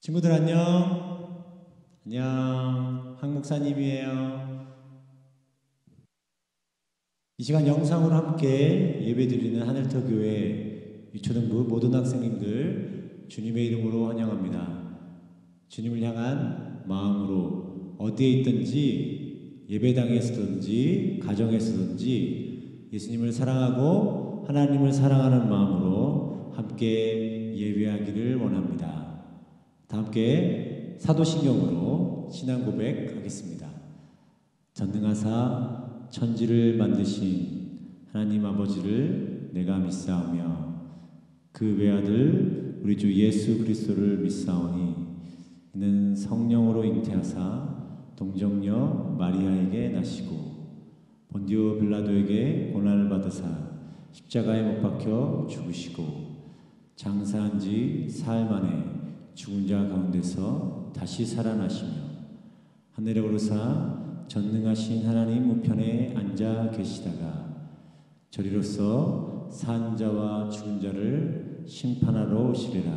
친구들 안녕. 안녕. 한 목사님이에요. 이 시간 영상으로 함께 예배드리는 하늘터교회 유초등부 모든 학생님들 주님의 이름으로 환영합니다. 주님을 향한 마음으로 어디에 있든지 예배당에 서든지 가정에 서든지 예수님을 사랑하고 하나님을 사랑하는 마음으로 함께 예배하기를 원합니다. 다 함께 사도신경으로 신앙 고백하겠습니다. 전능하사 천지를 만드신 하나님 아버지를 내가 믿사오며 그 외아들 우리 주 예수 그리스도를 믿사오니 이는 성령으로 잉태하사 동정녀 마리아에게 나시고 본디오 빌라도에게 고난을 받으사 십자가에 못 박혀 죽으시고 장사한 지 사흘 만에 죽은 자 가운데서 다시 살아나시며 하늘에 오르사 전능하신 하나님 우편에 앉아 계시다가 저리로서 산 자와 죽은 자를 심판하러 오시리라.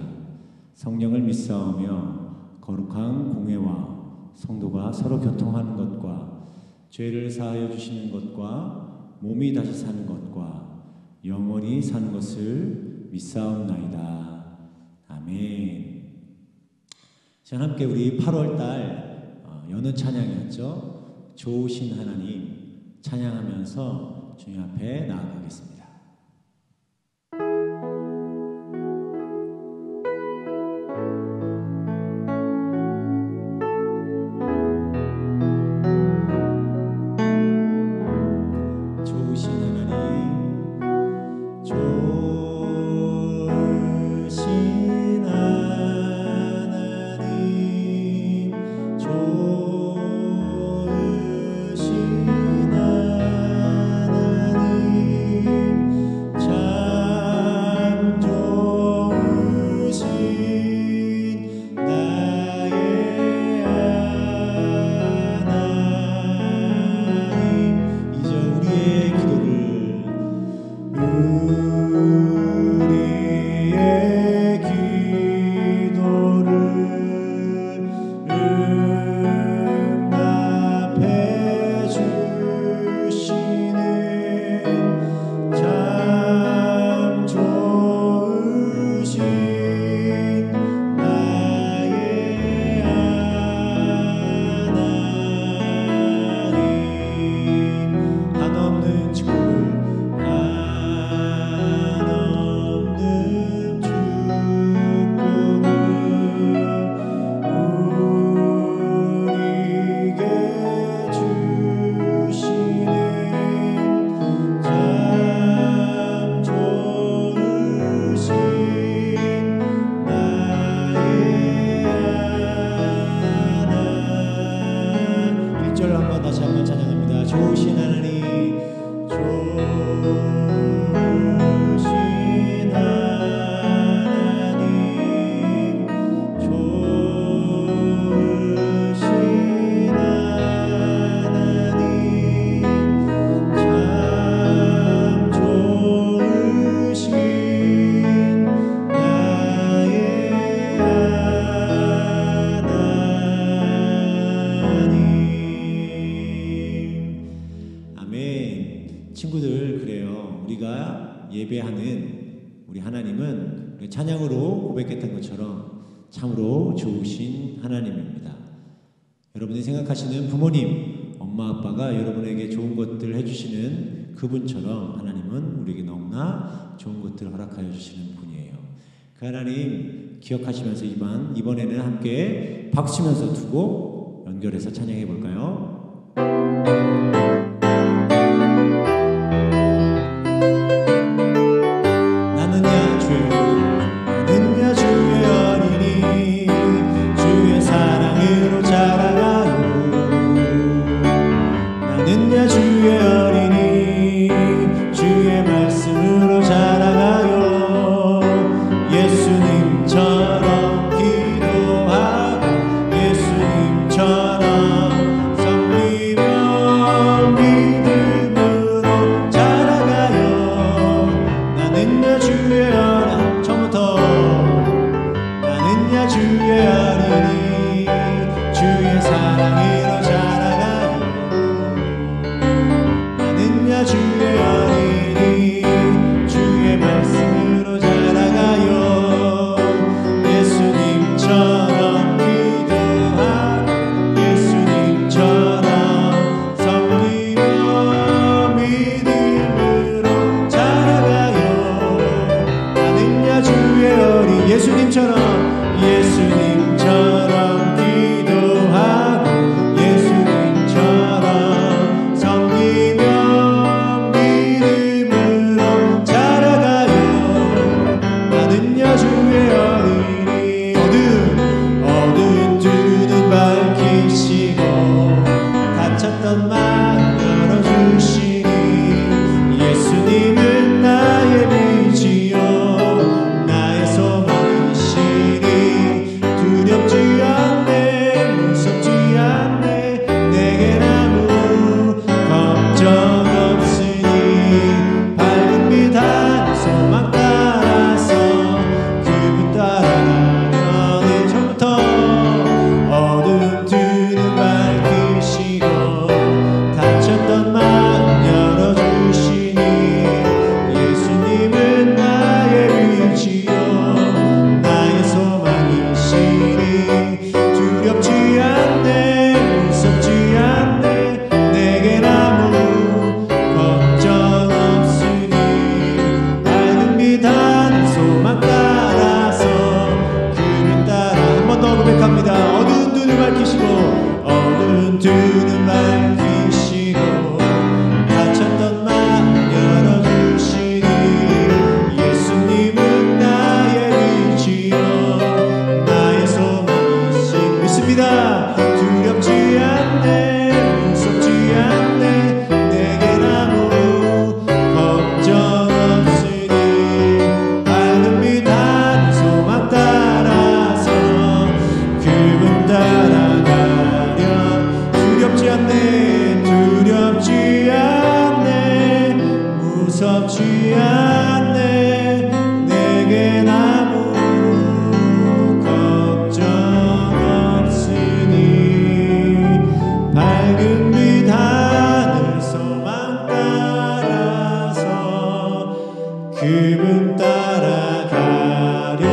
성령을 믿사오며 거룩한 공회와 성도가 서로 교통하는 것과 죄를 사하여 주시는 것과 몸이 다시 사는 것과 영원히 사는 것을 믿사옵나이다. 아멘. 자, 함께 우리 8월달 여느 찬양이었죠. 좋으신 하나님 찬양하면서 주님 앞에 나아가겠습니다. 친구들, 그래요. 우리가 예배하는 우리 하나님은 찬양으로 고백했던 것처럼 참으로 좋으신 하나님입니다. 여러분이 생각하시는 부모님, 엄마 아빠가 여러분에게 좋은 것들 해주시는 그분처럼 하나님은 우리에게 너무나 좋은 것들을 허락하여 주시는 분이에요. 그 하나님 기억하시면서 이번에는 함께 박수치면서 두고 연결해서 찬양해 볼까요? 예수님처럼 섬기며 두렵지 않네. 내겐 아무 걱정 없으니 밝은 빛 하늘 소망 따라서 그분 따라가려네.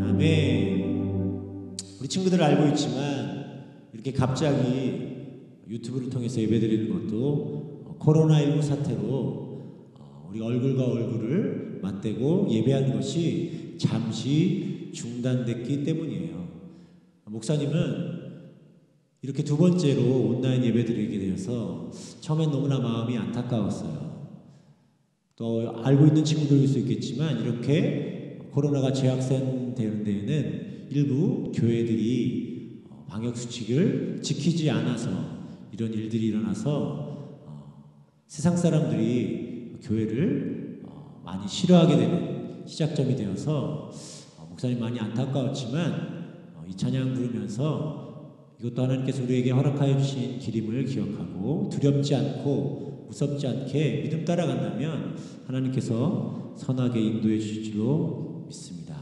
아멘. 우리 친구들 알고 있지만 이렇게 갑자기 유튜브를 통해서 예배드리는 것도 코로나19 사태로 우리 얼굴과 얼굴을 맞대고 예배하는 것이 잠시 중단됐기 때문이에요. 목사님은 이렇게 두 번째로 온라인 예배드리게 되어서 처음엔 너무나 마음이 안타까웠어요. 또 알고 있는 친구들일 수 있겠지만 이렇게 코로나가 재확산되는 데에는 일부 교회들이 방역수칙을 지키지 않아서 이런 일들이 일어나서 세상 사람들이 교회를 많이 싫어하게 되는 시작점이 되어서 목사님 많이 안타까웠지만 이 찬양 부르면서 이것도 하나님께서 우리에게 허락하여 주신 기림을 기억하고 두렵지 않고 무섭지 않게 믿음 따라간다면 하나님께서 선하게 인도해 주실 줄로 믿습니다.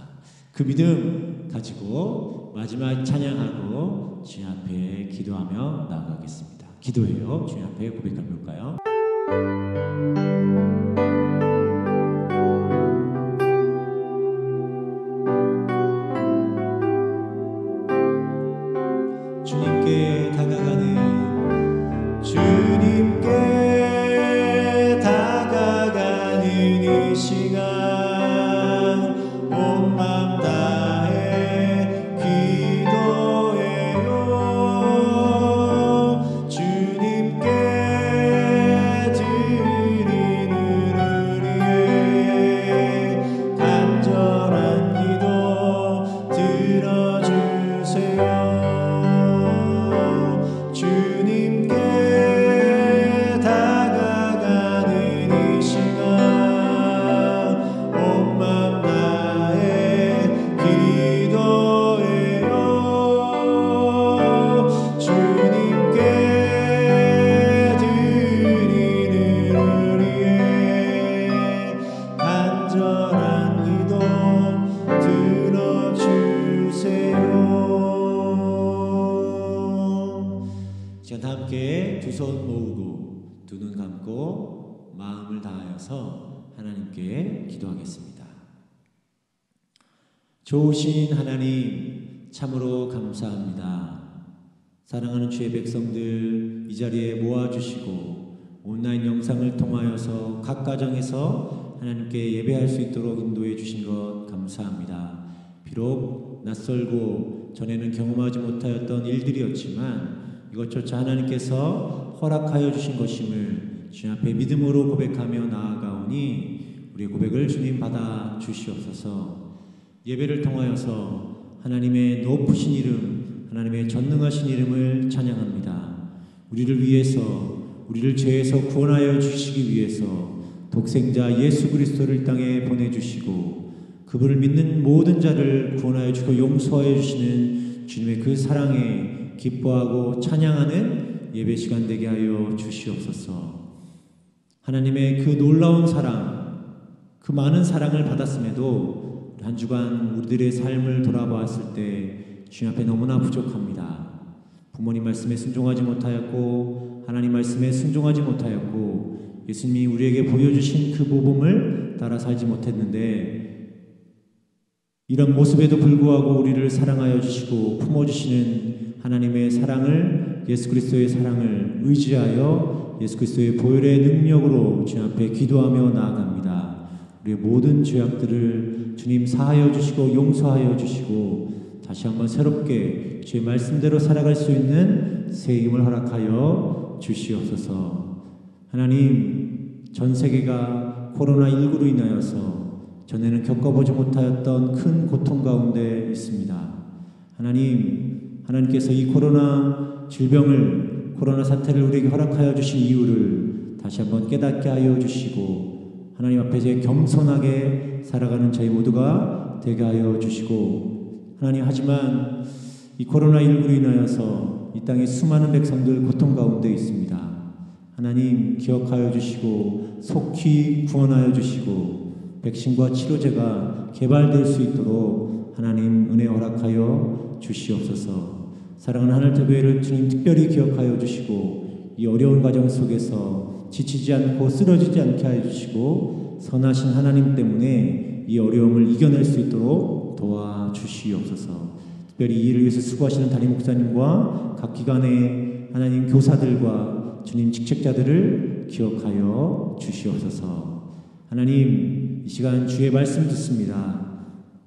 그 믿음 가지고 마지막 찬양하고 주님 앞에 기도하며 나아가겠습니다. 기도해요. 주님 앞에 고백해 볼까요? 주님께 다가가는 이 시간 온 맘 다해 기도해요. 주님께 드리는 우리의 간절한 기도 들어주세요. 주님께 다가가는 이 시간 온 맘 다해 기도해요. 주님께 드리는 우리의 간절한 기도 들어주세요. 지금 다 함께 두 손 모으고 두 눈 감고 마음을 다하여서 하나님께 기도하겠습니다. 좋으신 하나님 참으로 감사합니다. 사랑하는 주의 백성들 이 자리에 모아주시고 온라인 영상을 통하여서 각 가정에서 하나님께 예배할 수 있도록 인도해 주신 것 감사합니다. 비록 낯설고 전에는 경험하지 못하였던 일들이었지만 이것조차 하나님께서 허락하여 주신 것임을 주님 앞에 믿음으로 고백하며 나아가오니 우리의 고백을 주님 받아 주시옵소서. 예배를 통하여서 하나님의 높으신 이름, 하나님의 전능하신 이름을 찬양합니다. 우리를 위해서, 우리를 죄에서 구원하여 주시기 위해서 독생자 예수 그리스도를 이 땅에 보내주시고 그분을 믿는 모든 자를 구원하여 주고 용서하여 주시는 주님의 그 사랑에 기뻐하고 찬양하는 예배 시간 되게 하여 주시옵소서. 하나님의 그 놀라운 사랑, 그 많은 사랑을 받았음에도 한 주간 우리들의 삶을 돌아보았을 때 주님 앞에 너무나 부족합니다. 부모님 말씀에 순종하지 못하였고 하나님 말씀에 순종하지 못하였고 예수님이 우리에게 보여주신 그 모범을 따라 살지 못했는데 이런 모습에도 불구하고 우리를 사랑하여 주시고 품어주시는 하나님의 사랑을, 예수 그리스도의 사랑을 의지하여 예수 그리스도의 보혈의 능력으로 주님 앞에 기도하며 나아갑니다. 우리의 모든 죄악들을 주님 사하여 주시고 용서하여 주시고 다시 한번 새롭게 주의 말씀대로 살아갈 수 있는 새 힘을 허락하여 주시옵소서. 하나님, 전 세계가 코로나19로 인하여서 전에는 겪어보지 못하였던 큰 고통 가운데 있습니다. 하나님께서 이 코로나 질병을, 코로나 사태를 우리에게 허락하여 주신 이유를 다시 한번 깨닫게 하여 주시고 하나님 앞에서 겸손하게 살아가는 저희 모두가 되게 하여 주시고 하나님, 하지만 이 코로나19로 인하여서 이 땅에 수많은 백성들 고통 가운데 있습니다. 하나님 기억하여 주시고 속히 구원하여 주시고 백신과 치료제가 개발될 수 있도록 하나님 은혜 허락하여 주시옵소서. 사랑하는 하늘TV를 주님 특별히 기억하여 주시고 이 어려운 과정 속에서 지치지 않고 쓰러지지 않게 하여 주시고 선하신 하나님 때문에 이 어려움을 이겨낼 수 있도록 도와주시옵소서. 특별히 이 일을 위해서 수고하시는 담임 목사님과 각 기관의 하나님 교사들과 주님 직책자들을 기억하여 주시옵소서. 하나님, 이 시간 주의 말씀 듣습니다.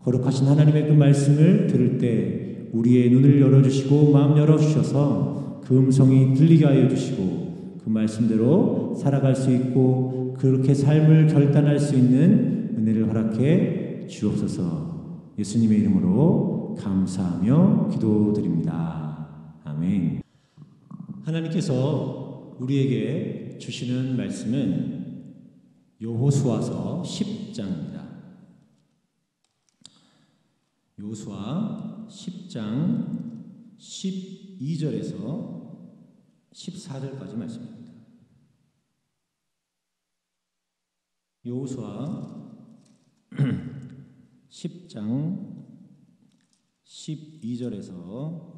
거룩하신 하나님의 그 말씀을 들을 때 우리의 눈을 열어주시고 마음 열어주셔서 그 음성이 들리게 하여 주시고 그 말씀대로 살아갈 수 있고 그렇게 삶을 결단할 수 있는 은혜를 허락해 주옵소서. 예수님의 이름으로 감사하며 기도드립니다. 아멘. 하나님께서 우리에게 주시는 말씀은 여호수아서 10장입니다. 여호수아 10장 12절에서 14절까지 말씀입니다. 여호수아 10장 12절에서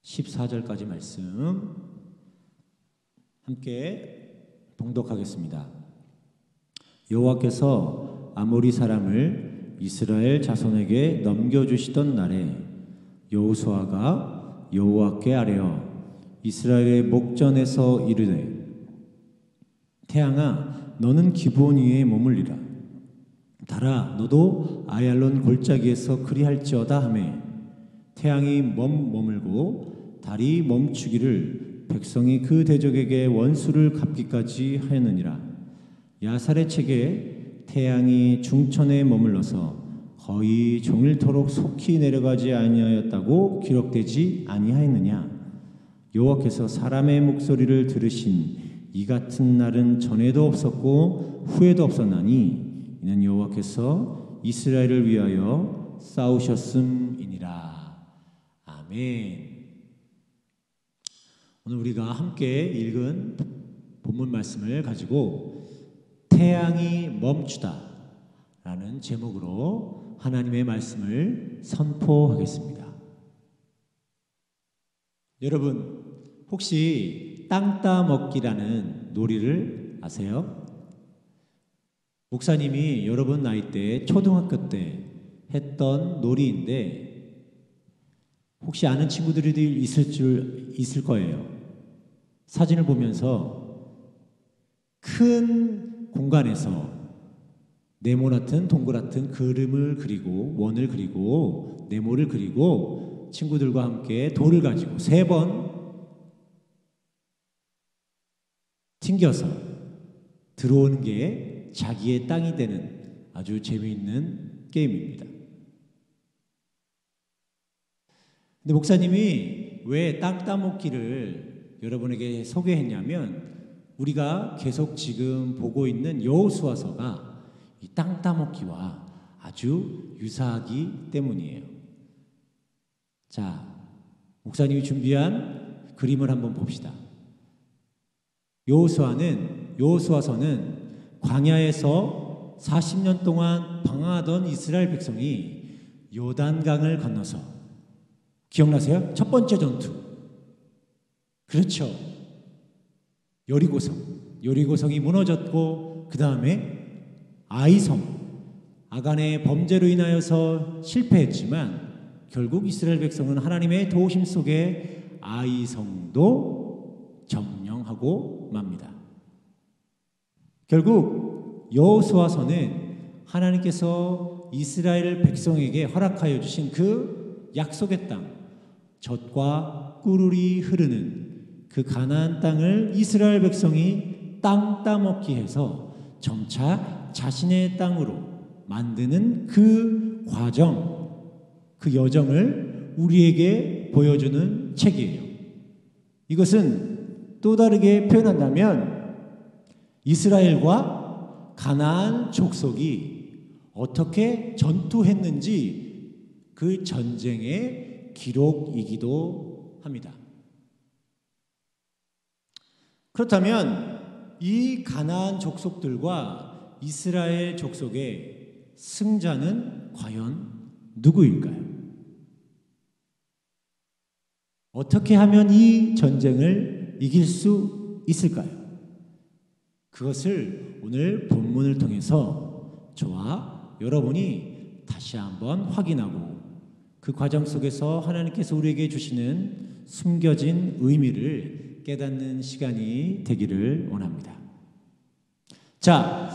14절까지 말씀 함께 봉독하겠습니다. 여호와께서 아모리 사람을 이스라엘 자손에게 넘겨주시던 날에 여호수아가 여호와께 아뢰어 이스라엘의 목전에서 이르되 태양아 너는 기브온 위에 머물리라. 달아 너도 아얄론 골짜기에서 그리할지어다 하매 태양이 머물고 달이 멈추기를 백성이 그 대적에게 원수를 갚기까지 하였느니라. 야살의 책에 태양이 중천에 머물러서 거의 종일토록 속히 내려가지 아니하였다고 기록되지 아니하였느냐. 여호와께서 사람의 목소리를 들으신 이 같은 날은 전에도 없었고 후에도 없었나니 이는 여호와께서 이스라엘을 위하여 싸우셨음이니라. 아멘. 오늘 우리가 함께 읽은 본문 말씀을 가지고 태양이 멈추다 라는 제목으로 하나님의 말씀을 선포하겠습니다. 여러분 혹시 땅 따먹기라는 놀이를 아세요? 목사님이 여러분 나이 때 초등학교 때 했던 놀이인데 혹시 아는 친구들이 있을 거예요. 사진을 보면서 큰 공간에서 네모나튼 동그랗든 그림을 그리고 원을 그리고 네모를 그리고 친구들과 함께 돌을 가지고 3번 튕겨서 들어오는 게 자기의 땅이 되는 아주 재미있는 게임입니다. 근데 목사님이 왜 땅 따먹기를 여러분에게 소개했냐면 우리가 계속 지금 보고 있는 여호수아서가 이 땅 따먹기와 아주 유사하기 때문이에요. 자, 목사님이 준비한 그림을 한번 봅시다. 여호수아서는 광야에서 40년 동안 방황하던 이스라엘 백성이 요단강을 건너서 기억나세요? 첫 번째 전투. 그렇죠. 여리고성이 무너졌고 그 다음에 아이성, 아간의 범죄로 인하여서 실패했지만 결국 이스라엘 백성은 하나님의 도우심 속에 아이성도 점령하고 맙니다. 결국 여호수아서는 하나님께서 이스라엘 백성에게 허락하여 주신 그 약속의 땅, 젖과 꿀이 흐르는 그 가나안 땅을 이스라엘 백성이 땅 따먹기 해서 점차 자신의 땅으로 만드는 그 과정, 그 여정을 우리에게 보여주는 책이에요. 이것은 또 다르게 표현한다면 이스라엘과 가나안 족속이 어떻게 전투했는지 그 전쟁의 기록이기도 합니다. 그렇다면 이 가나안 족속들과 이스라엘 족속의 승자는 과연 누구일까요? 어떻게 하면 이 전쟁을 이길 수 있을까요? 그것을 오늘 본문을 통해서 저와 여러분이 다시 한번 확인하고 그 과정 속에서 하나님께서 우리에게 주시는 숨겨진 의미를 깨닫는 시간이 되기를 원합니다. 자,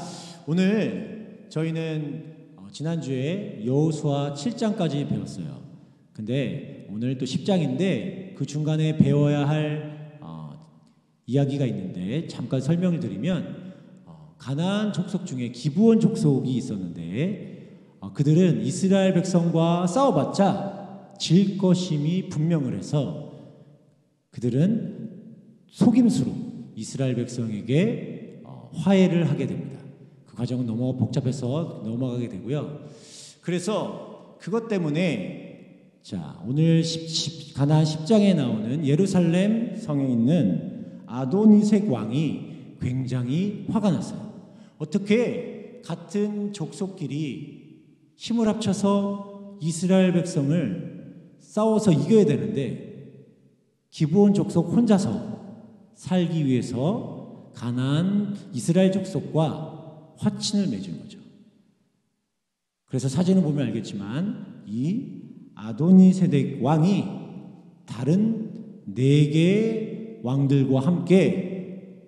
오늘 저희는 지난주에 여호수아 7장까지 배웠어요. 근데 오늘 또 10장인데 그 중간에 배워야 할 이야기가 있는데 잠깐 설명을 드리면 가나안 족속 중에 기브온 족속이 있었는데 그들은 이스라엘 백성과 싸워봤자 질 것임이 분명을 해서 그들은 속임수로 이스라엘 백성에게 화해를 하게 됩니다. 그 과정은 너무 복잡해서 넘어가게 되고요. 그래서 그것 때문에 자, 오늘 가나안 10장에 나오는 예루살렘 성에 있는 아도니색 왕이 굉장히 화가 났어요. 어떻게 같은 족속끼리 힘을 합쳐서 이스라엘 백성을 싸워서 이겨야 되는데 기브온 족속 혼자서 살기 위해서 가나안 이스라엘 족속과 화친을 맺은 거죠. 그래서 사진을 보면 알겠지만 이 아도니세덱 왕이 다른 4개의 왕들과 함께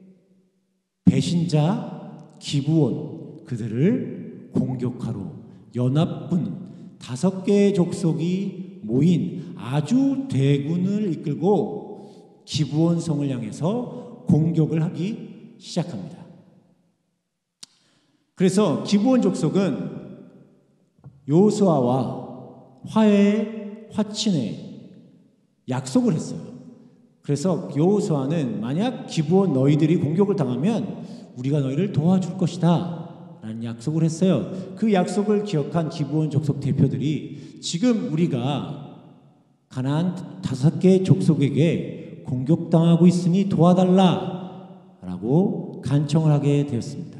배신자 기브온 그들을 공격하러 연합군 5개의 족속이 모인 아주 대군을 이끌고 기브온 성을 향해서 공격을 하기 시작합니다. 그래서 기브온 족속은 여호수아와 화친의 약속을 했어요. 그래서 여호수아는 만약 기브온 너희들이 공격을 당하면 우리가 너희를 도와줄 것이다 라는 약속을 했어요. 그 약속을 기억한 기브온 족속 대표들이 지금 우리가 가나안 5개 족속에게 공격당하고 있으니 도와달라 라고 간청을 하게 되었습니다.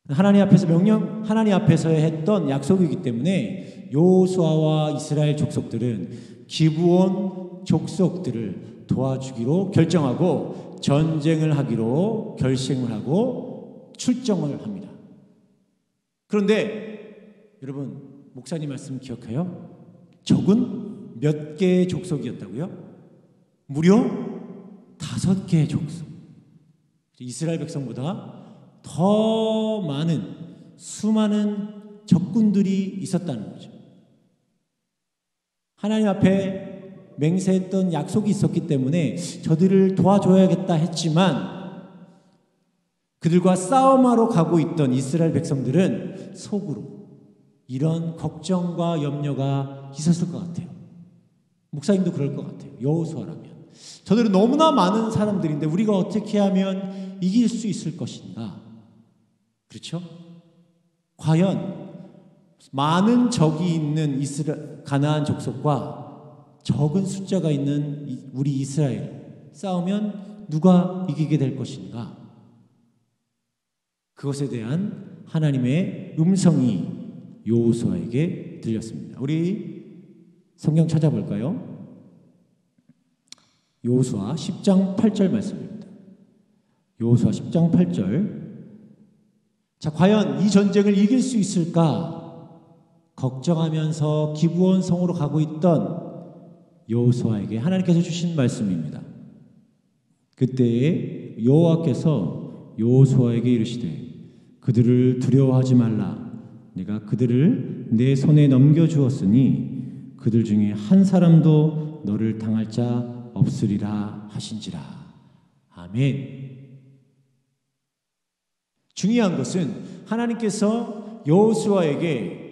하나님 앞에서 했던 약속이기 때문에 여호수아와 이스라엘 족속들은 기브온 족속들을 도와주기로 결정하고 전쟁을 하기로 결심을 하고 출정을 합니다. 그런데 여러분 목사님 말씀 기억해요? 적은 몇 개의 족속이었다고요? 무려 5개의 족속. 이스라엘 백성보다 더 많은 수많은 적군들이 있었다는 거죠. 하나님 앞에 맹세했던 약속이 있었기 때문에 저들을 도와줘야겠다 했지만 그들과 싸움하러 가고 있던 이스라엘 백성들은 속으로 이런 걱정과 염려가 있었을 것 같아요. 목사님도 그럴 것 같아요. 여호수아라면 저들은 너무나 많은 사람들인데 우리가 어떻게 하면 이길 수 있을 것인가? 그렇죠? 과연 많은 적이 있는 가나안 족속과 적은 숫자가 있는 우리 이스라엘 싸우면 누가 이기게 될 것인가? 그것에 대한 하나님의 음성이 여호수아에게 들렸습니다. 우리 성경 찾아볼까요? 여호수아 10장 8절 말씀입니다. 여호수아 10장 8절. 자, 과연 이 전쟁을 이길 수 있을까? 걱정하면서 기브온 성으로 가고 있던 여호수아에게 하나님께서 주신 말씀입니다. 그때에 여호와께서 여호수아에게 이르시되 그들을 두려워하지 말라. 내가 그들을 내 손에 넘겨주었으니 그들 중에 한 사람도 너를 당할 자 없으리라 하신지라. 아멘. 중요한 것은 하나님께서 여호수아에게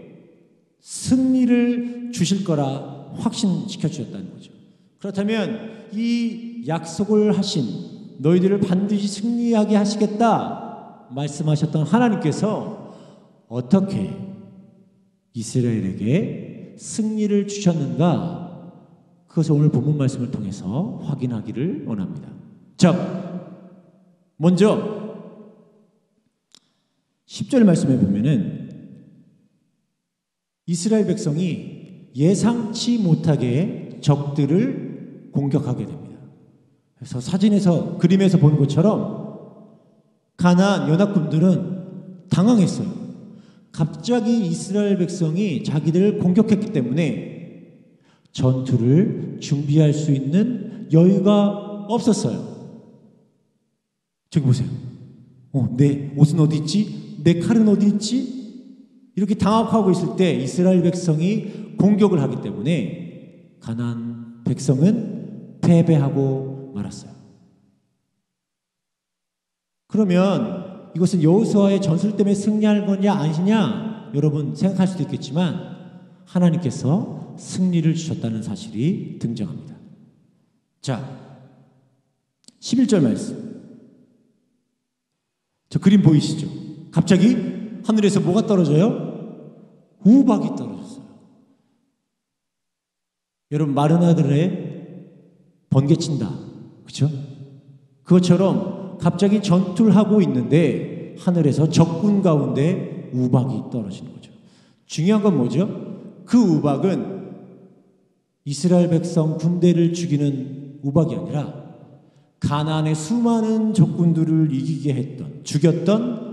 승리를 주실 거라 확신시켜 주셨다는 거죠. 그렇다면 이 약속을 하신 너희들을 반드시 승리하게 하시겠다 말씀하셨던 하나님께서 어떻게 이스라엘에게 승리를 주셨는가? 그것을 오늘 본문 말씀을 통해서 확인하기를 원합니다. 자, 먼저 10절 말씀에 보면은 이스라엘 백성이 예상치 못하게 적들을 공격하게 됩니다. 그래서 사진에서 그림에서 본 것처럼 가나안 연합군들은 당황했어요. 갑자기 이스라엘 백성이 자기들을 공격했기 때문에 전투를 준비할 수 있는 여유가 없었어요. 저기 보세요. 내 옷은 어디 있지? 내 칼은 어디 있지? 이렇게 당황하고 있을 때 이스라엘 백성이 공격을 하기 때문에 가나안 백성은 패배하고 말았어요. 그러면 이것은 여호수아의 전술 때문에 승리할 거냐 아니냐 여러분 생각할 수도 있겠지만 하나님께서 승리를 주셨다는 사실이 등장합니다. 자, 11절 말씀. 저 그림 보이시죠? 갑자기 하늘에서 뭐가 떨어져요? 우박이 떨어졌어요. 여러분 마른 하늘에 번개친다. 그렇죠? 그것처럼 갑자기 전투를 하고 있는데 하늘에서 적군 가운데 우박이 떨어지는 거죠. 중요한 건 뭐죠? 그 우박은 이스라엘 백성 군대를 죽이는 우박이 아니라 가나안의 수많은 적군들을 이기게 했던, 죽였던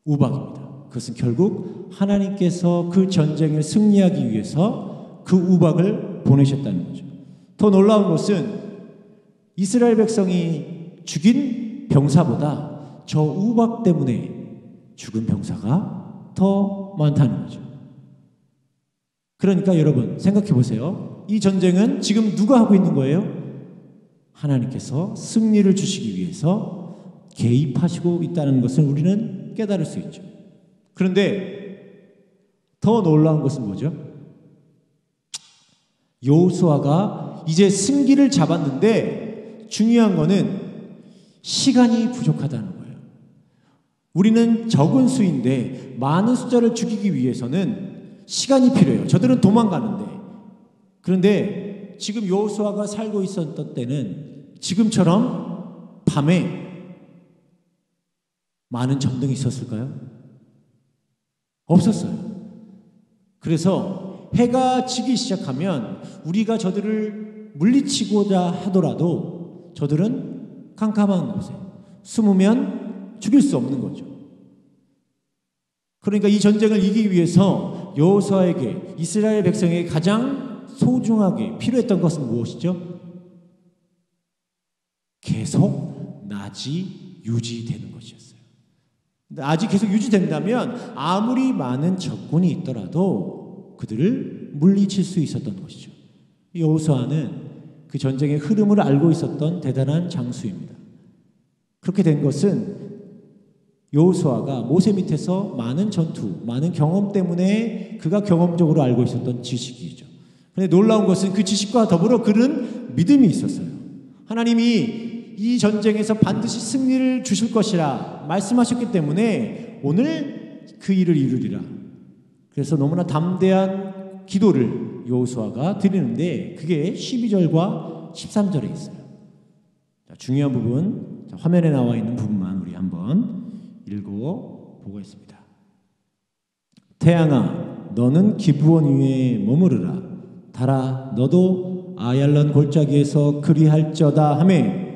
우박입니다. 그것은 결국 하나님께서 그 전쟁을 승리하기 위해서 그 우박을 보내셨다는 거죠. 더 놀라운 것은 이스라엘 백성이 죽인 병사보다 저 우박 때문에 죽은 병사가 더 많다는 거죠. 그러니까 여러분 생각해 보세요. 이 전쟁은 지금 누가 하고 있는 거예요? 하나님께서 승리를 주시기 위해서 개입하시고 있다는 것을 우리는 깨달을 수 있죠. 그런데 더 놀라운 것은 뭐죠? 여호수아가 이제 승기를 잡았는데 중요한 거는 시간이 부족하다는 거예요. 우리는 적은 수인데 많은 숫자를 죽이기 위해서는 시간이 필요해요. 저들은 도망가는데. 그런데 지금 여호수아가 살고 있었던 때는 지금처럼 밤에 많은 전등이 있었을까요? 없었어요. 그래서 해가 지기 시작하면 우리가 저들을 물리치고자 하더라도 저들은 캄캄한 곳에 숨으면 죽일 수 없는 거죠. 그러니까 이 전쟁을 이기기 위해서 여호수아에게 이스라엘 백성에게 가장 소중하게 필요했던 것은 무엇이죠? 계속 낮이 유지되는 것이었어요. 낮이 계속 유지된다면 아무리 많은 적군이 있더라도 그들을 물리칠 수 있었던 것이죠. 여호수아는 그 전쟁의 흐름을 알고 있었던 대단한 장수입니다. 그렇게 된 것은 여호수아가 모세 밑에서 많은 전투, 많은 경험 때문에 그가 경험적으로 알고 있었던 지식이죠. 그런데 놀라운 것은 그 지식과 더불어 그는 믿음이 있었어요. 하나님이 이 전쟁에서 반드시 승리를 주실 것이라 말씀하셨기 때문에 오늘 그 일을 이루리라. 그래서 너무나 담대한 기도를 여호수아가 드리는데 그게 12절과 13절에 있어요. 자, 중요한 부분, 화면에 나와 있는 부분만 우리 한번 읽어보겠습니다. 태양아, 너는 기브온 위에 머무르라. 달아, 너도 아얄론 골짜기에서 그리할저다 하매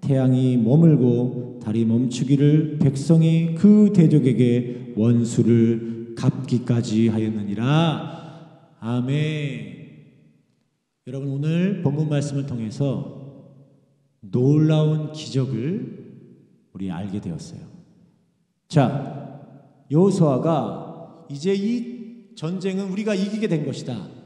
태양이 머물고 달이 멈추기를 백성이 그 대적에게 원수를 갚기까지 하였느니라. 아멘. 여러분 오늘 본문 말씀을 통해서 놀라운 기적을 우리 알게 되었어요. 자, 여호수아가 이제 이 전쟁은 우리가 이기게 된 것이다.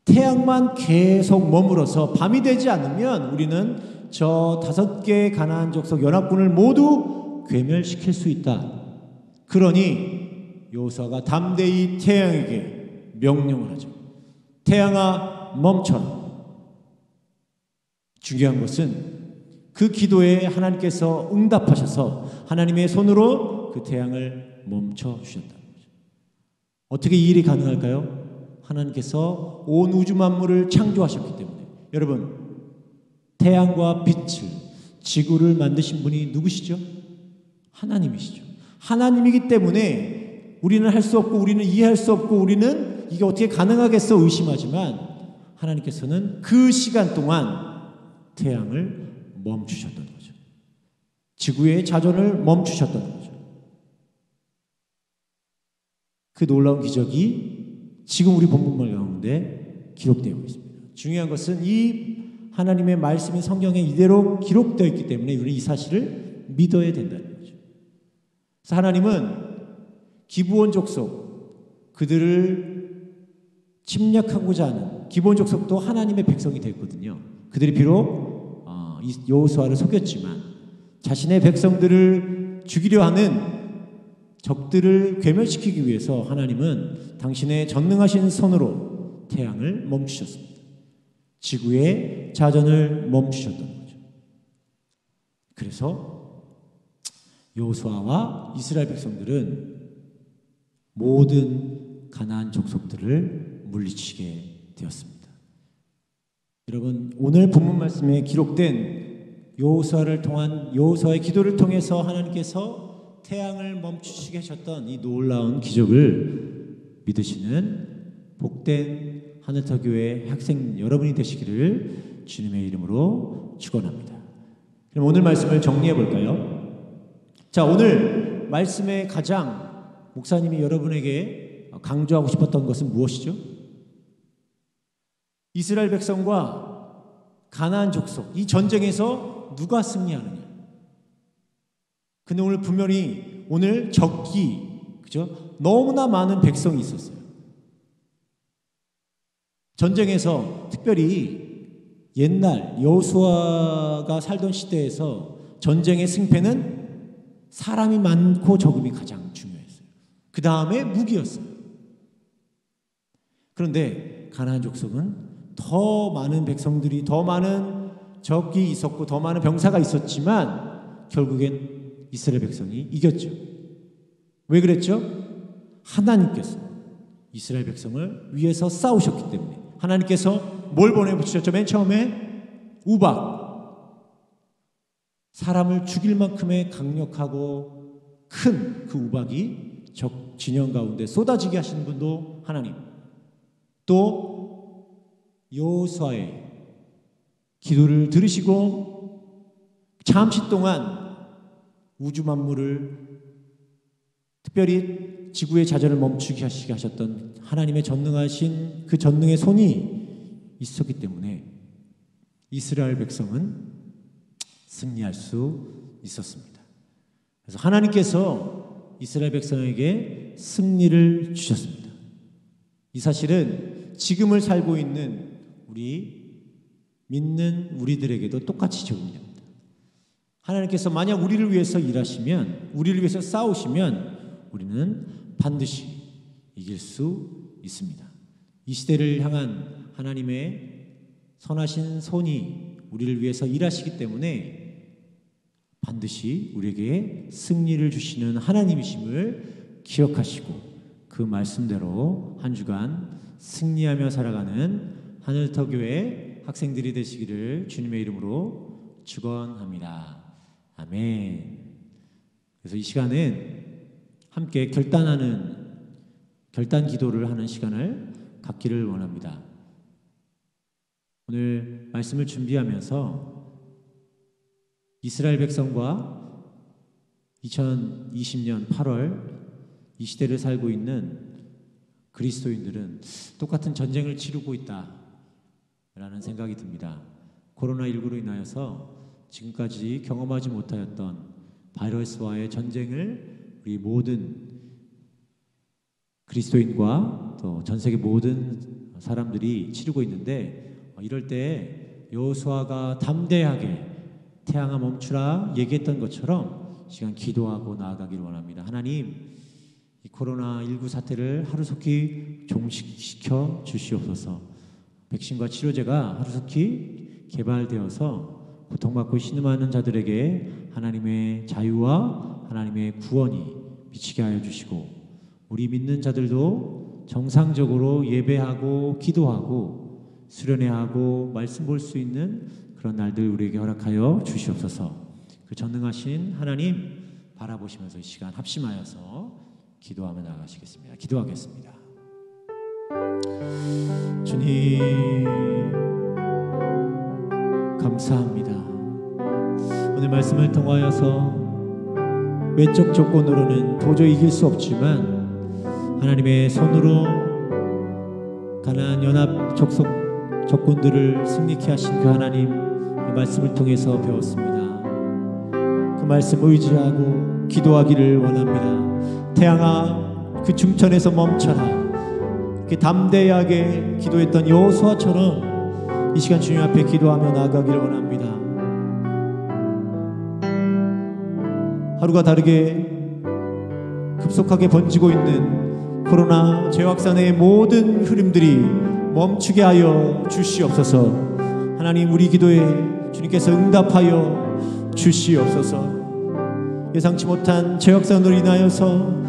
태양만 계속 머물어서 밤이 되지 않으면 우리는 저 5개의 가나안 족속 연합군을 모두 괴멸시킬 수 있다. 그러니 여호수아가 담대히 태양에게 명령을 하죠. 태양아 멈춰라. 중요한 것은 그 기도에 하나님께서 응답하셔서 하나님의 손으로 그 태양을 멈춰 주셨다는 거죠. 어떻게 이 일이 가능할까요? 하나님께서 온 우주 만물을 창조하셨기 때문에. 여러분 태양과 빛을 지구를 만드신 분이 누구시죠? 하나님이시죠. 하나님이기 때문에 우리는 할 수 없고 우리는 이해할 수 없고 우리는 이게 어떻게 가능하겠어 의심하지만 하나님께서는 그 시간 동안 태양을 멈추셨던 거죠. 지구의 자전을 멈추셨던 거죠. 그 놀라운 기적이 지금 우리 본문말 가운데 기록되어 있습니다. 중요한 것은 이 하나님의 말씀이 성경에 이대로 기록되어 있기 때문에 우리는 이 사실을 믿어야 된다는 거죠. 그래서 하나님은 기브온 족속, 그들을 침략하고자 하는 기브온 족속도 하나님의 백성이 됐거든요. 그들이 비록 여호수아를 속였지만 자신의 백성들을 죽이려 하는 적들을 괴멸시키기 위해서 하나님은 당신의 전능하신 손으로 태양을 멈추셨습니다. 지구의 자전을 멈추셨던 거죠. 그래서 여호수아와 이스라엘 백성들은 모든 가나안 족속들을 물리치게 되었습니다. 여러분, 오늘 본문 말씀에 기록된 여호수아를 통한 여호수아의 기도를 통해서 하나님께서 태양을 멈추시게 하셨던 이 놀라운 기적을 믿으시는 복된 하늘터교회 학생 여러분이 되시기를 주님의 이름으로 축원합니다. 그럼 오늘 말씀을 정리해 볼까요? 자, 오늘 말씀의 가장 목사님이 여러분에게 강조하고 싶었던 것은 무엇이죠? 이스라엘 백성과 가나안 족속, 이 전쟁에서 누가 승리하느냐? 근데 오늘 분명히 오늘 적기, 그죠? 너무나 많은 백성이 있었어요. 전쟁에서 특별히 옛날 여호수아가 살던 시대에서 전쟁의 승패는 사람이 많고 적음이 가장 중요했어요. 그 다음에 무기였어요. 그런데 가나안 족속은 더 많은 백성들이 더 많은 적이 있었고 더 많은 병사가 있었지만 결국엔 이스라엘 백성이 이겼죠. 왜 그랬죠? 하나님께서 이스라엘 백성을 위해서 싸우셨기 때문에. 하나님께서 뭘 보내주셨죠? 맨 처음에 우박, 사람을 죽일 만큼의 강력하고 큰 그 우박이 적 진영 가운데 쏟아지게 하시는 분도 하나님, 또 여호수아의 기도를 들으시고 잠시 동안 우주 만물을 특별히 지구의 자전을 멈추게 하시게 하셨던 하나님의 전능하신 그 전능의 손이 있었기 때문에 이스라엘 백성은 승리할 수 있었습니다. 그래서 하나님께서 이스라엘 백성에게 승리를 주셨습니다. 이 사실은 지금을 살고 있는 우리 믿는 우리들에게도 똑같이 적용됩니다. 하나님께서 만약 우리를 위해서 일하시면, 우리를 위해서 싸우시면 우리는 반드시 이길 수 있습니다. 이 시대를 향한 하나님의 선하신 손이 우리를 위해서 일하시기 때문에 반드시 우리에게 승리를 주시는 하나님이심을 기억하시고 그 말씀대로 한 주간 승리하며 살아가는 하늘터교회 학생들이 되시기를 주님의 이름으로 축원합니다. 아멘. 그래서 이 시간은 함께 결단 기도를 하는 시간을 갖기를 원합니다. 오늘 말씀을 준비하면서 이스라엘 백성과 2020년 8월 이 시대를 살고 있는 그리스도인들은 똑같은 전쟁을 치르고 있다라는 생각이 듭니다. 코로나19로 인하여서 지금까지 경험하지 못하였던 바이러스와의 전쟁을 우리 모든 그리스도인과 또 전 세계 모든 사람들이 치르고 있는데, 이럴 때 여호수아가 담대하게 태양아 멈추라 얘기했던 것처럼 시간 기도하고 나아가기를 원합니다. 하나님, 이 코로나19 사태를 하루속히 종식시켜 주시옵소서. 백신과 치료제가 하루속히 개발되어서 고통받고 신음하는 자들에게 하나님의 자유와 하나님의 구원이 미치게 하여 주시고, 우리 믿는 자들도 정상적으로 예배하고 기도하고 수련회하고 말씀 볼 수 있는 그런 날들 우리에게 허락하여 주시옵소서. 그 전능하신 하나님 바라보시면서 이 시간 합심하여서 기도하며 나가시겠습니다. 기도하겠습니다. 주님 감사합니다. 오늘 말씀을 통하여서 외적 조건으로는 도저히 이길 수 없지만 하나님의 손으로 가나안 연합 족속 적군들을 승리케 하신 그 하나님, 그 말씀을 통해서 배웠습니다. 그 말씀 의지하고 기도하기를 원합니다. 태양아 그 중천에서 멈춰라. 이렇게 담대하게 기도했던 여호수아처럼 이 시간 주님 앞에 기도하며 나아가기를 원합니다. 하루가 다르게 급속하게 번지고 있는 코로나 재확산의 모든 흐름들이 멈추게 하여 주시옵소서. 하나님 우리 기도에 주님께서 응답하여 주시옵소서. 예상치 못한 재확산으로 인하여서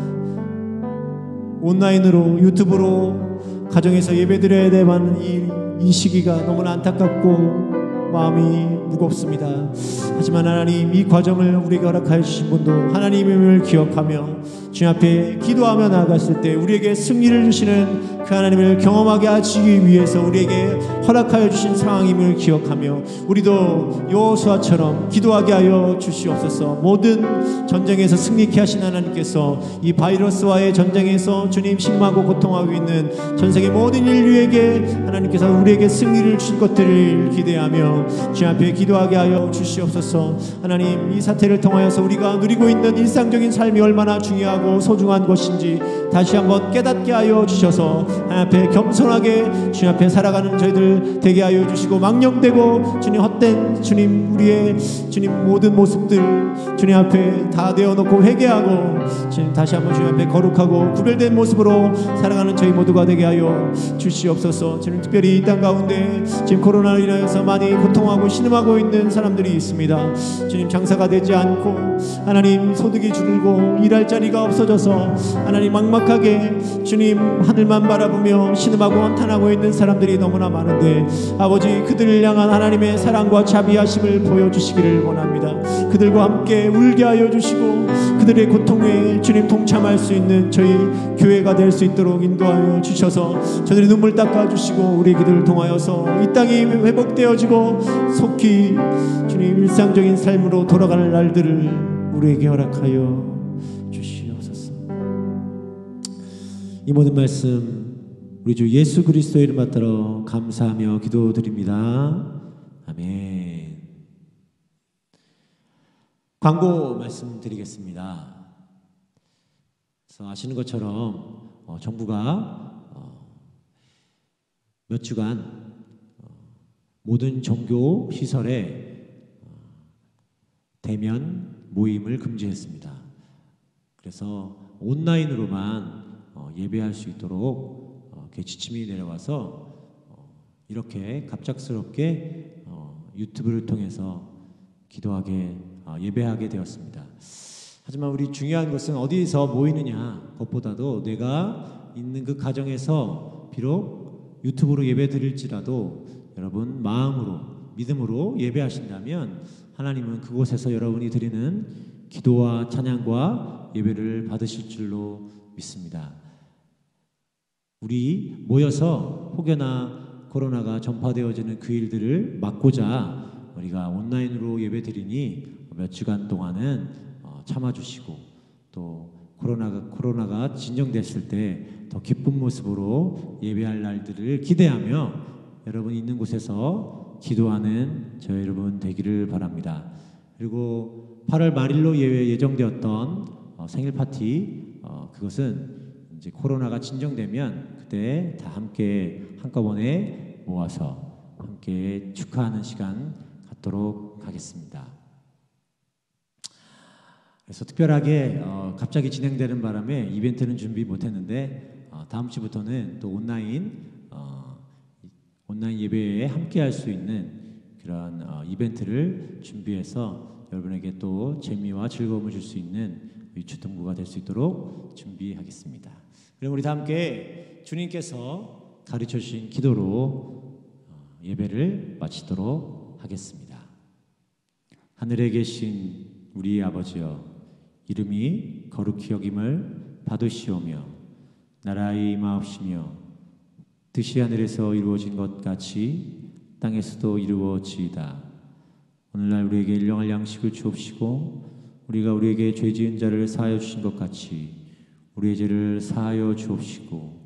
온라인으로 유튜브로 가정에서 예배드려야 되는 이 시기가 너무나 안타깝고 마음이 무겁습니다. 하지만 하나님 이 과정을 우리에게 허락하여 주신 분도 하나님임을 기억하며 주님 앞에 기도하며 나아갔을 때 우리에게 승리를 주시는 그 하나님을 경험하게 하시기 위해서 우리에게 허락하여 주신 상황임을 기억하며 우리도 여호수아처럼 기도하게 하여 주시옵소서. 모든 전쟁에서 승리케 하신 하나님께서 이 바이러스와의 전쟁에서 주님 신음하고 고통하고 있는 전세계 모든 인류에게 하나님께서 우리에게 승리를 주실 것들을 기대하며 주님 앞에 기도하게 하여 주시옵소서. 하나님 이 사태를 통하여서 우리가 누리고 있는 일상적인 삶이 얼마나 중요하고 소중한 것인지 다시 한번 깨닫게 하여 주셔서 하나님 앞에 겸손하게 주님 앞에 살아가는 저희들 되게 하여 주시고 망령되고 주님 헛된 주님 우리의 주님 모든 모습들 주님 앞에 다 내어놓고 회개하고 주님 다시 한번 주님 앞에 거룩하고 구별된 모습으로 살아가는 저희 모두가 되게 하여 주시옵소서. 주님 특별히 이 땅 가운데 지금 코로나로 인하여서 많이 고통하고 신음하고 있는 사람들이 있습니다. 주님 장사가 되지 않고 하나님 소득이 줄고 일할 자리가 없어져서 하나님 막막하게 주님 하늘만 바라보며 신음하고 한탄하고 있는 사람들이 너무나 많은데 아버지 그들을 향한 하나님의 사랑과 자비하심을 보여주시기를 원합니다. 그들과 함께 울게 하여 주시고 그들의 고통에 주님 동참할 수 있는 저희 교회가 될 수 있도록 인도하여 주셔서 저들의 눈물 닦아주시고 우리 기도를 통하여서 이 땅이 회복되어지고 속히 주님 일상적인 삶으로 돌아가는 날들을 우리에게 허락하여 주시옵소서. 이 모든 말씀 우리 주 예수 그리스도의 이름 받들어 감사하며 기도드립니다. 아멘. 광고 말씀드리겠습니다. 그래서 아시는 것처럼 정부가 몇 주간 모든 종교 시설에 대면 모임을 금지했습니다. 그래서 온라인으로만 예배할 수 있도록 지침이 내려와서 이렇게 갑작스럽게 유튜브를 통해서 기도하게 예배하게 되었습니다. 하지만 우리 중요한 것은 어디서 모이느냐 것보다도 내가 있는 그 가정에서 비록 유튜브로 예배 드릴지라도 여러분 마음으로 믿음으로 예배하신다면 하나님은 그곳에서 여러분이 드리는 기도와 찬양과 예배를 받으실 줄로 믿습니다. 우리 모여서 혹여나 코로나가 전파되어지는 그 일들을 막고자 우리가 온라인으로 예배 드리니 몇 주간 동안은 참아주시고 또 코로나가 진정됐을 때 더 기쁜 모습으로 예배할 날들을 기대하며 여러분 있는 곳에서 기도하는 저 여러분 되기를 바랍니다. 그리고 8월 말일로 예정되었던 생일 파티 그것은 이제 코로나가 진정되면 그때 다 함께 한꺼번에 모아서 함께 축하하는 시간 갖도록 하겠습니다. 그래서 특별하게 갑자기 진행되는 바람에 이벤트는 준비 못했는데 다음 주부터는 또 온라인 예배에 함께할 수 있는 그런 이벤트를 준비해서 여러분에게 또 재미와 즐거움을 줄 수 있는 유초등부가 될 수 있도록 준비하겠습니다. 그럼 우리 다 함께 주님께서 가르쳐 주신 기도로 예배를 마치도록 기도하겠습니다. 하늘에 계신 우리 아버지여, 이름이 거룩히 여김을 받으시오며 나라의 임하옵시며 뜻이 하늘에서 이루어진 것 같이 땅에서도 이루어지이다. 오늘날 우리에게 일용할 양식을 주옵시고 우리가 우리에게 죄 지은 자를 사하여 주신 것 같이 우리의 죄를 사하여 주옵시고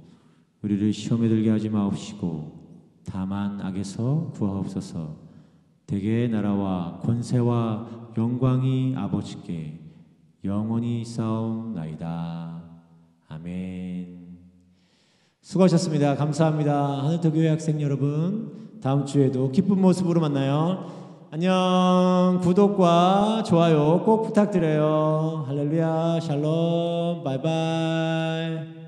우리를 시험에 들게 하지 마옵시고 다만 악에서 구하옵소서. 대개의 나라와 권세와 영광이 아버지께 영원히 쌓옵나이다. 아멘. 수고하셨습니다. 감사합니다. 하늘터교회 학생 여러분, 다음 주에도 기쁜 모습으로 만나요. 안녕. 구독과 좋아요 꼭 부탁드려요. 할렐루야. 샬롬. 바이바이.